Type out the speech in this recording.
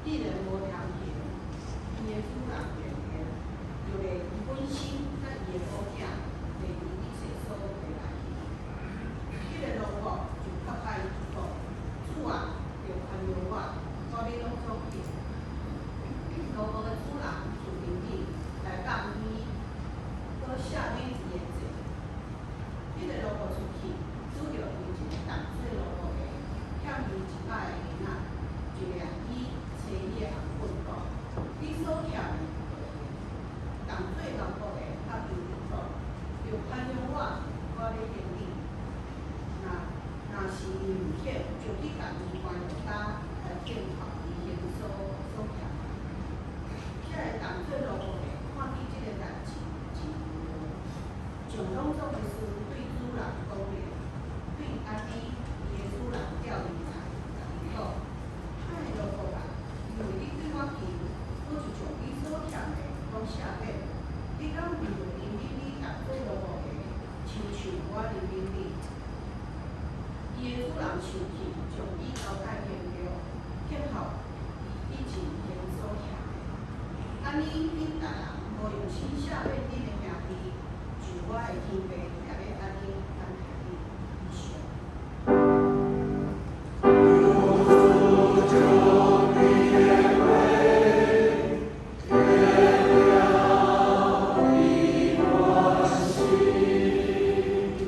你若无听见，伊的主人便会就会伊本身甲伊的某囝，袂离一切所回来去。迄个萝卜就较歹伊讲，主啊，着宽容我，我要拢做去。萝卜的主人就命令来放伊，搁下面伊的罪。迄个萝卜出去，拄着伊一个淡水萝卜的，欠伊100个银仔，就掠伊找伊的红棍讲：你所欠的就还。淡水萝卜的甲伊讲：着宽容我，我要还你。若是伊唔肯，就去共伊关落搭来检讨伊现所欠的。遮个淡水萝卜的看见即个代志，真无，上拢总的事对主人讲了，对安尼伊的主人钓鱼才，甲伊讲：嗨，萝卜啊，因为你对我穷，我就将你所欠的拢赦免。你敢毋着怜悯你淡水萝卜的，亲像我怜悯你？伊的主人生气，将伊交代刑了，幸好伊以前现所欠的。安尼，恁逐人无用心赦免恁的兄弟，就我的天父也要安尼安排。